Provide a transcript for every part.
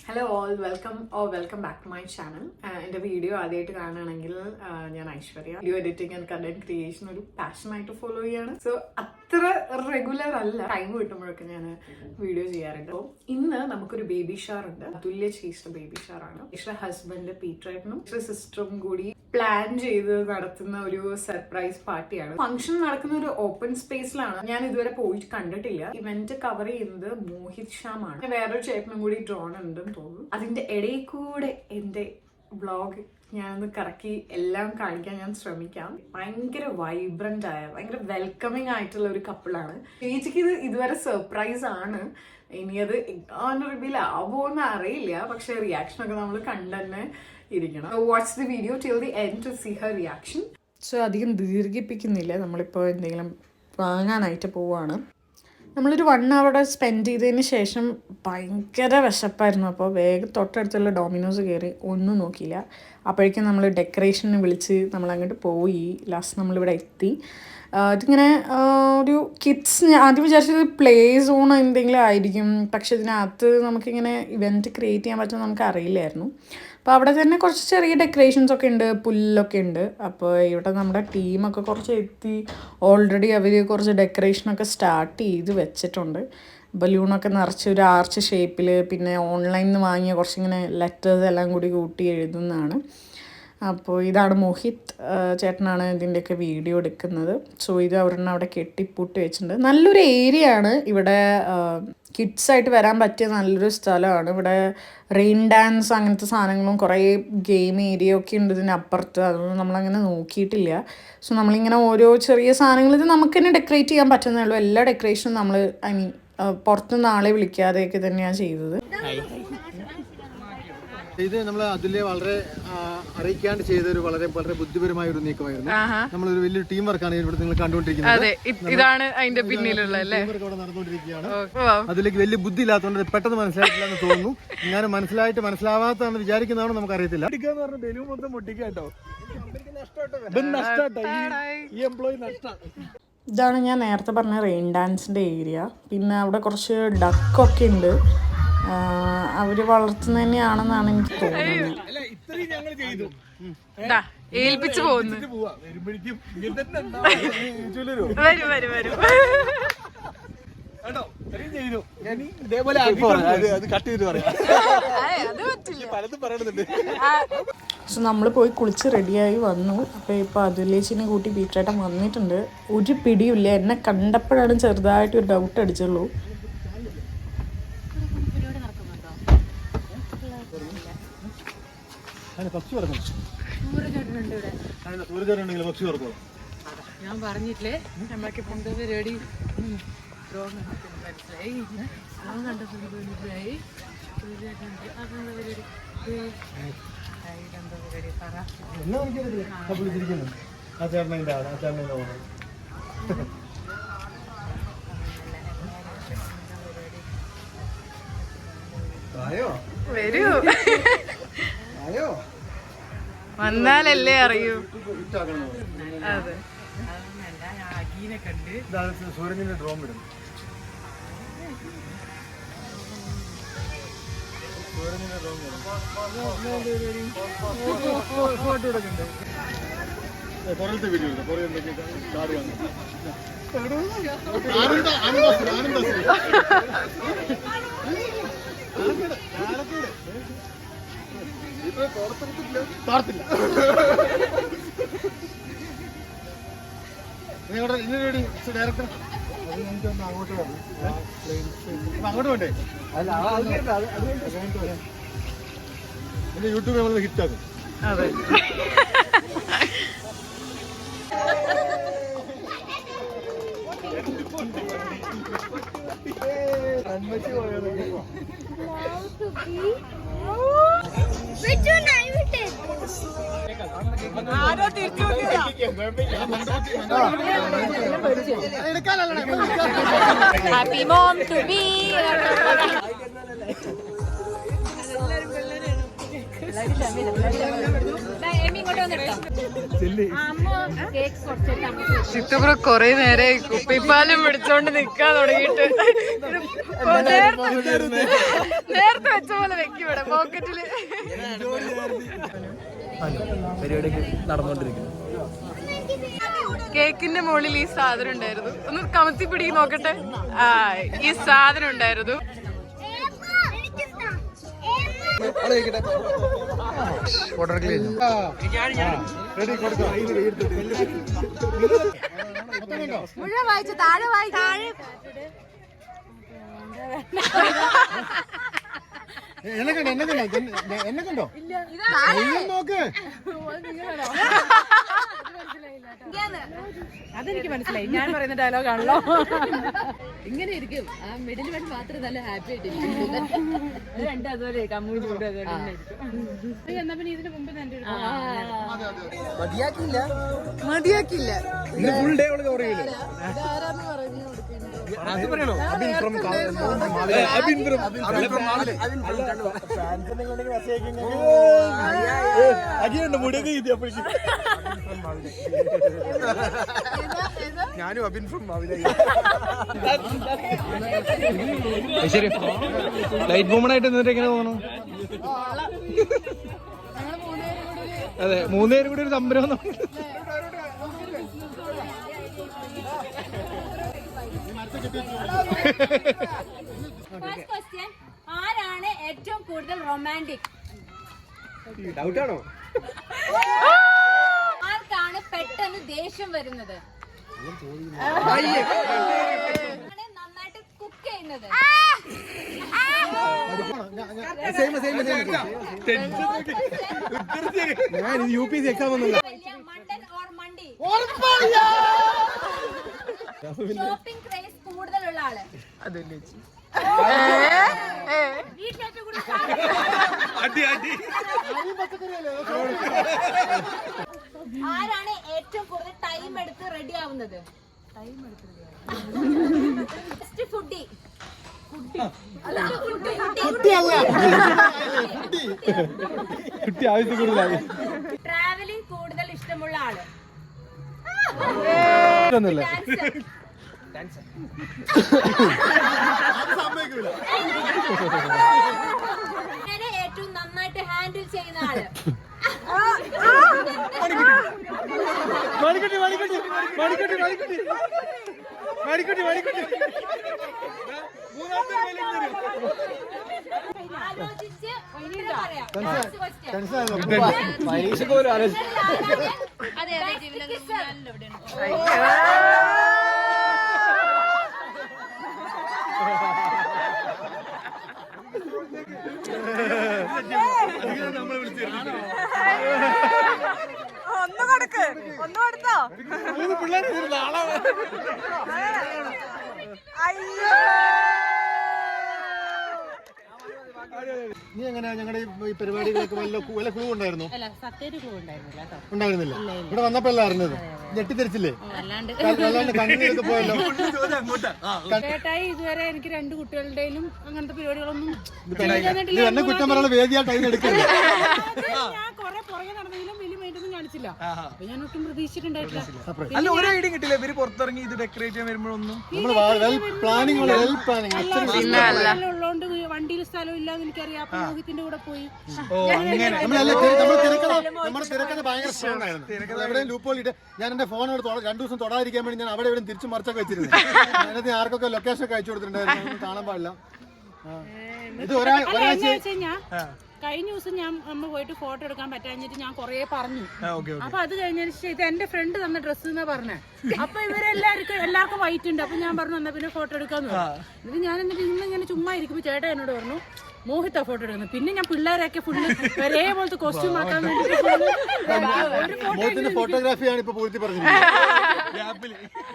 Hello all, welcome back to my channel. എൻ്റെ video ആദ്യമായിട്ട് കാണുകയാണെങ്കിൽ ഞാൻ Aishwarya. Video editing and content creation ഒരു പാഷനായിട്ട് ഫോളോ ചെയ്യാണ്. സോ അത്ര റെഗുലർ അല്ല, ടൈം കിട്ടുമ്പോഴൊക്കെ ഞാൻ വീഡിയോ ചെയ്യാറുണ്ട്. അപ്പോൾ ഇന്ന് നമുക്കൊരു ബേബി ഷവർ ഉണ്ട്. അതുല്യ ചേച്ചിയുടെ ബേബി ഷവർ ആണ്. ചേച്ചിയുടെ ഹസ്ബൻഡ് പീറ്ററേട്ടനും സിസ്റ്ററും കൂടി പ്ലാൻ ചെയ്ത് നടത്തുന്ന ഒരു സർപ്രൈസ് പാർട്ടിയാണ്. ഫംഗ്ഷൻ നടക്കുന്ന ഒരു ഓപ്പൺ സ്പേസിലാണ്. ഞാൻ ഇതുവരെ പോയിട്ട് കണ്ടിട്ടില്ല. ഇവന്റ് കവർ ചെയ്യുന്നത് മോഹിത് ശ്യാമാണ്. വേറൊരു ചേട്ടനും കൂടി ഡ്രോൺ ഉണ്ടെന്ന് തോന്നുന്നു. അതിന്റെ ഇടയിൽ കൂടെ എന്റെ വ്ളോഗ് ഞാനൊന്ന് കറക്കി എല്ലാം കാണിക്കാൻ ഞാൻ ശ്രമിക്കാം. ഭയങ്കര വൈബ്രന്റ് ആയ, ഭയങ്കര വെൽക്കമിങ് ആയിട്ടുള്ള ഒരു കപ്പിളാണ്. ചേച്ചിക്ക് ഇത് ഇതുവരെ സർപ്രൈസ് ആണ്. ഇനി അത് റിവീൽ ആവുമോന്ന് അറിയില്ല, പക്ഷെ റിയാക്ഷൻ ഒക്കെ നമ്മൾ കണ്ടുതന്നെ ഇരിക്കണം. Watch the video till the end to see her reaction. So അധികം ദീർഘിപ്പിക്കുന്നില്ല, നമ്മളിപ്പോൾ എന്തെങ്കിലും വാങ്ങാനായിട്ട് പോവാണ്. നമ്മളൊരു 1 hour സ്പെൻഡ് ചെയ്തതിന് ശേഷം ഭയങ്കര വിശപ്പായിരുന്നു. അപ്പോൾ വേഗം തൊട്ടടുത്തുള്ള ഡോമിനോസ് കയറി, ഒന്നും നോക്കിയില്ല. അപ്പോഴേക്കും നമ്മൾ ഡെക്കറേഷന് വിളിച്ച് നമ്മളങ്ങോട്ട് പോയി. ലാസ്റ്റ് നമ്മളിവിടെ എത്തി. ഇതിങ്ങനെ ഒരു കിഡ്സ്, ആദ്യം വിചാരിച്ചത് പ്ലേ സോൺ എന്തെങ്കിലും ആയിരിക്കും, പക്ഷെ ഇതിനകത്ത് നമുക്കിങ്ങനെ ഇവൻറ്റ് ക്രിയേറ്റ് ചെയ്യാൻ പറ്റുമെന്ന് നമുക്ക് അറിയില്ലായിരുന്നു. അപ്പോൾ അവിടെ തന്നെ കുറച്ച് ചെറിയ ഡെക്കറേഷൻസ് ഒക്കെ ഉണ്ട്, പുല്ലൊക്കെ ഉണ്ട്. അപ്പോൾ ഇവിടെ നമ്മുടെ ടീമൊക്കെ കുറച്ച് എത്തി. ഓൾറെഡി അവർ കുറച്ച് ഡെക്കറേഷനൊക്കെ സ്റ്റാർട്ട് ചെയ്ത് വെച്ചിട്ടുണ്ട്. ബലൂണൊക്കെ നിറച്ച് ഒരു ആർച്ച് ഷേപ്പിൽ, പിന്നെ ഓൺലൈനിൽ നിന്ന് വാങ്ങിയ കുറച്ചിങ്ങനെ ലെറ്റേഴ്സ് എല്ലാം കൂടി കൂട്ടി എഴുതുന്നതാണ്. അപ്പോൾ ഇതാണ് മോഹിത് ചേട്ടനാണ് ഇതിൻ്റെയൊക്കെ വീഡിയോ എടുക്കുന്നത്. സോ ഇത് അവരെന്നെ അവിടെ കെട്ടിപ്പൂട്ടി വെച്ചിട്ടുണ്ട്. നല്ലൊരു ഏരിയ ആണ് ഇവിടെ. കിഡ്സായിട്ട് വരാൻ പറ്റിയ നല്ലൊരു സ്ഥലമാണ്. ഇവിടെ റെയിൻ ഡാൻസ് അങ്ങനത്തെ സാധനങ്ങളും കുറേ ഗെയിം ഏരിയ ഒക്കെ ഉണ്ട് ഇതിനപ്പുറത്ത്. അതൊന്നും നമ്മളങ്ങനെ നോക്കിയിട്ടില്ല. സോ നമ്മളിങ്ങനെ ഓരോ ചെറിയ സാധനങ്ങൾ ഇത് നമുക്ക് തന്നെ ഡെക്കറേറ്റ് ചെയ്യാൻ പറ്റുന്നേ ഉള്ളൂ. എല്ലാ ഡെക്കറേഷനും നമ്മൾ പുറത്തുനിന്ന് ആളെ വിളിക്കാതെയൊക്കെ തന്നെയാണ് ചെയ്തത്. ഇത് നമ്മൾ അതുല്യ വളരെ അറിയിക്കാണ്ട് ചെയ്തൊരു വളരെ വളരെ ബുദ്ധിപരമായ ഒരു നീക്കമായിരുന്നു. നമ്മളൊരു വലിയൊരു ടീം വർക്കാണ് ഇവിടെ നിങ്ങൾ കണ്ടുകൊണ്ടിരിക്കുന്നത്. ഇതാണ് അതിന്റെ പിന്നിലുള്ള നടന്നുകൊണ്ടിരിക്കുകയാണ്. അതിലേക്ക് വലിയ ബുദ്ധി ഇല്ലാത്തതുകൊണ്ട് പെട്ടെന്ന് മനസ്സിലായിട്ടില്ല എന്ന് തോന്നുന്നു. ഞാൻ മനസ്സിലാവാത്തതാണെന്ന് വിചാരിക്കുന്നതാണോ നമുക്ക് അറിയത്തില്ല. ബലൂൺ മൊത്തം പൊട്ടിക്കാട്ടോ, ഈ എംപ്ലോയി നഷ്ടം. ഇതാണ് ഞാൻ നേരത്തെ പറഞ്ഞ റെയിൻ ഡാൻസിൻ്റെ ഏരിയ. പിന്നെ അവിടെ കുറച്ച് ഡക്കൊക്കെ ഉണ്ട്. അവർ വളർത്തുന്ന തന്നെയാണെന്നാണ് എനിക്ക് തോന്നുന്നത്. ഏൽപ്പിച്ചു പോകുന്നു. സോ നമ്മൾ പോയി കുളിച്ച് റെഡിയായി വന്നു. അപ്പോൾ ഇപ്പോൾ അതുലേച്ചിനെ കൂട്ടി പീറ്ററേട്ടൻ വന്നിട്ടുണ്ട്. ഒരു പിടിയില്ല. എന്നെ കണ്ടപ്പോഴാണ് ചെറുതായിട്ട് ഒരു ഡൗട്ട് അടിച്ചുള്ളൂ. ഞാൻ പറഞ്ഞിട്ടില്ലേ നമ്മൾക്ക് പരിപാടി മനസ്സിലായി. വരൂ, വന്നാലല്ലേ അറിയൂ. അതെ, സൂര്യന്റെ ഡ്രോൺ വിടും. ഫോട്ടോ എടുക്കണ്ടേ? പുറത്തെ വീഡിയോ തോർത്തില്ല. ഡയറക്ടർ അങ്ങോട്ട് വേണ്ടേ? എന്റെ യൂട്യൂബ് നമ്മൾ ഹിറ്റാക്കും. അതെ, ഹാപ്പി മോം ടു ബി. ചിത്തപ്പുറ കൊറേ നേരെ കുപ്പിപ്പാലും പിടിച്ചോണ്ട് നിക്കാൻ തുടങ്ങിയിട്ട് നേരത്തെ വെച്ച പോലെ വെക്കും ഇവിടെ പോക്കറ്റില്. കേക്കിന്റെ മുകളിൽ ഈ സാധനം ഉണ്ടായിരുന്നു. ഒന്ന് കമത്തി പിടിക്ക് നോക്കട്ടെ. ആ, ഈ സാധനം ഉണ്ടായിരുന്നു. മുഴുവൻ വായിച്ചു, താഴെ വായിച്ചു. എന്നെ കണ്ടോ നോക്ക്. അതെനിക്ക് മനസ്സിലായി. ഞാൻ പറയുന്ന ഡയലോഗ് ആണല്ലോ. ഇങ്ങനെ ഇരിക്കും. ആ മിഡിൽ വൺ മാത്രം നല്ല ഹാപ്പി ആയിട്ടിരിക്കും. രണ്ടും അതുപോലെ കമ്മൂരി ചൂട് അതുപോലെ എന്നാ പിന്നെ ഇതിന് മുമ്പ് മതിയാക്കില്ല. ഫുൾ ഡേ കവർ ചെയ്യില്ല. ഞാനും അബിൻ ഫ്രം ശരി. ലൈറ്റ് വുമണായിട്ട് എന്നിട്ട് എങ്ങനെ തോന്നുന്നു? അതെ, 3 പേരും കൂടി ഒരു സംരംഭം. ഫസ്റ്റ് ക്വസ്റ്റ്യൻ, ആരാണ് ഏറ്റവും കൂടുതൽ റൊമാൻറ്റിക്? ഡൗട്ടാണോ? ആർക്കാണ് പെട്ടെന്ന് ദേഷ്യം വരുന്നത്? നന്നായിട്ട് കുക്ക് ചെയ്യുന്നത്? ഞാൻ UPSC എക്സാം ഒന്നുമില്ല. വലിയ മണ്ടൻ ഓർ മണ്ടി? ഷോപ്പിംഗ് ക്രേസ് കൂടുതലുള്ള ആള്? വീട്ടിലേറ്റവും കൂടുതൽ ആരാണ് ഏറ്റവും കൂടുതൽ ടൈം എടുത്ത് റെഡി ആവുന്നത്? Best foodie? കുട്ടി ആവശ്യം കൂടുതലായി. ട്രാവലിംഗ് കൂടുതൽ ഇഷ്ടമുള്ള ആള്? ഏറ്റവും നന്നായിട്ട് ഹാൻഡിൽ ചെയ്യുന്ന ആള്? ആലോചിച്ച് പറയാം. പരീക്ഷ പോലും ആലോചിച്ചു. ഒന്ന് കൊടുക്ക്, ഒന്ന് കൊടുത്തോ. നീ എങ്ങനെയാ ഞങ്ങളുടെ ഈ പരിപാടികളൊക്കെ വല്ല ക്ലൂ ഉണ്ടായിരുന്നു? ഉണ്ടായിരുന്നില്ല. ഇവിടെ വന്നപ്പോഴല്ല അറിഞ്ഞത്. ഞെട്ടിത്തെരിച്ചില്ലേ? അല്ലാണ്ട് കണ്ണീരൊക്കെ പോയല്ലോ. ചേട്ടായി ഇതുവരെ എനിക്ക് 2 കുട്ടികളുടെയും അങ്ങനത്തെ പരിപാടികളൊന്നും എന്നെ കുറ്റം പറയാനുള്ള വേദിയായിട്ട് അതിന് എടുക്കരുത്. ഞാൻ കൊറേ പുറകെ നടന്നെങ്കിലും വലിയ മൈൻഡൊന്നും കാണിച്ചില്ല. അപ്പൊ ഞാൻ ഒട്ടും പ്രതീക്ഷിച്ചിട്ടുണ്ടായിട്ടില്ല. അല്ല, ഒരു ഐഡിയ കിട്ടില്ല. ഇവര് പുറത്തിറങ്ങി ഇത് ഡെക്കറേറ്റ് ചെയ്യാൻ വരുമ്പോഴൊന്നും പ്ലാനിങ് ഉള്ളതുകൊണ്ട് വണ്ടിയിൽ സ്ഥലം ഇല്ലാന്ന് എനിക്കറിയാം. അപ്പൊ മോഹിത്തിന്റെ കൂടെ പോയി. നമ്മുടെ തിരക്കഥ ഭയങ്കര സ്ട്രോങ് ആയിരുന്നു. എവിടെയും ലൂപ്പോളിട്ട് ഞാൻ എന്റെ ഫോൺ 2 ദിവസം തൊടാതിരിക്കാൻ വേണ്ടി ഞാൻ അവിടെ എവിടെയും തിരിച്ചു മറിച്ചൊക്കെ വെച്ചിരുന്നു. അതിനകത്ത് ആർക്കൊക്കെ ലൊക്കേഷൻ ഒക്കെ അയച്ചു കൊടുത്തിട്ടുണ്ടായിരുന്നു. കാണാൻ പാടില്ല. ഇത് ഒരാഴ്ച കഴിഞ്ഞ ദിവസം നമ്മൾ പോയിട്ട് ഫോട്ടോ എടുക്കാൻ പറ്റാഞ്ഞിട്ട് ഞാൻ കൊറേ പറഞ്ഞു. അപ്പൊ അത് കഴിഞ്ഞതിന് ശേഷം ഇത് എന്റെ ഫ്രണ്ട് തന്ന ഡ്രസ്സ് എന്നാ പറഞ്ഞേ. അപ്പൊ എല്ലാവർക്കും വൈറ്റ് ഉണ്ട്. അപ്പൊ ഞാൻ പറഞ്ഞു എന്നാ പിന്നെ ഫോട്ടോ എടുക്കാന്ന് പറഞ്ഞു. എന്നിട്ട് ഞാൻ ഇങ്ങനെ ചുമ്മാ ഇരിക്കുമ്പോ ചേട്ടാ എന്നോട് പറഞ്ഞു മോഹിത്ത ഫോട്ടോ എടുക്കുന്നത്. പിന്നെ ഞാൻ പിള്ളേരൊക്കെ ഫുള്ള് ഒരേപോലത്തെ കോസ്റ്റ്യൂം ആക്കാൻ വേണ്ടി ഫോട്ടോഗ്രാഫിയാണ് ഇപ്പൊ പൂർത്തി പറഞ്ഞത്.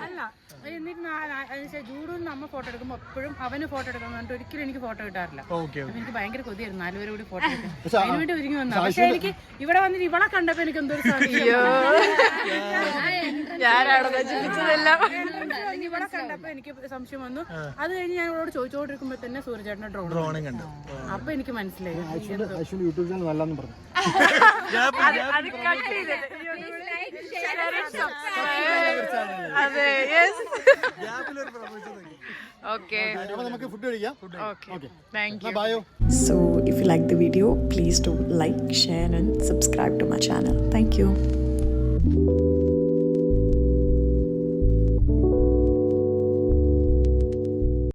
അല്ല, എന്നിട്ട് ജൂഡൂന്ന് അമ്മ ഫോട്ടോ എടുക്കുമ്പോ എപ്പോഴും അവന് ഫോട്ടോ എടുക്കാൻ പറഞ്ഞിട്ട് ഒരിക്കലും എനിക്ക് ഫോട്ടോ കിട്ടാറില്ല. എനിക്ക് ഭയങ്കര കൊതിയായിരുന്നു 4 പേരും കൂടി ഫോട്ടോ എടുക്കാൻ. അതിനുവേണ്ടി ഒരുങ്ങി വന്നു. പക്ഷെ എനിക്ക് ഇവിടെ വന്നിട്ട് ഇവളെ കണ്ടപ്പോ എനിക്ക് എന്തോ ഒരു ഇവിടെ കണ്ടപ്പോ എനിക്ക് സംശയം വന്നു. അത് കഴിഞ്ഞ് ഞാൻ ഇവളോട് ചോദിച്ചോണ്ടിരിക്കുമ്പോ തന്നെ സൂര്യചേട്ടന്റെ ഡ്രോണും കണ്ടു. അപ്പൊ എനിക്ക് മനസ്സിലായി യൂട്യൂബ് ചാനൽ നല്ലതെന്ന് പറഞ്ഞു. അതെ യെസ് ഓക്കെ, അപ്പൊ നമുക്ക് ഫുഡ് കഴിക്കാം. okay thank you. Bye. So if you like the video, please do like, share and subscribe to my channel. Thank you.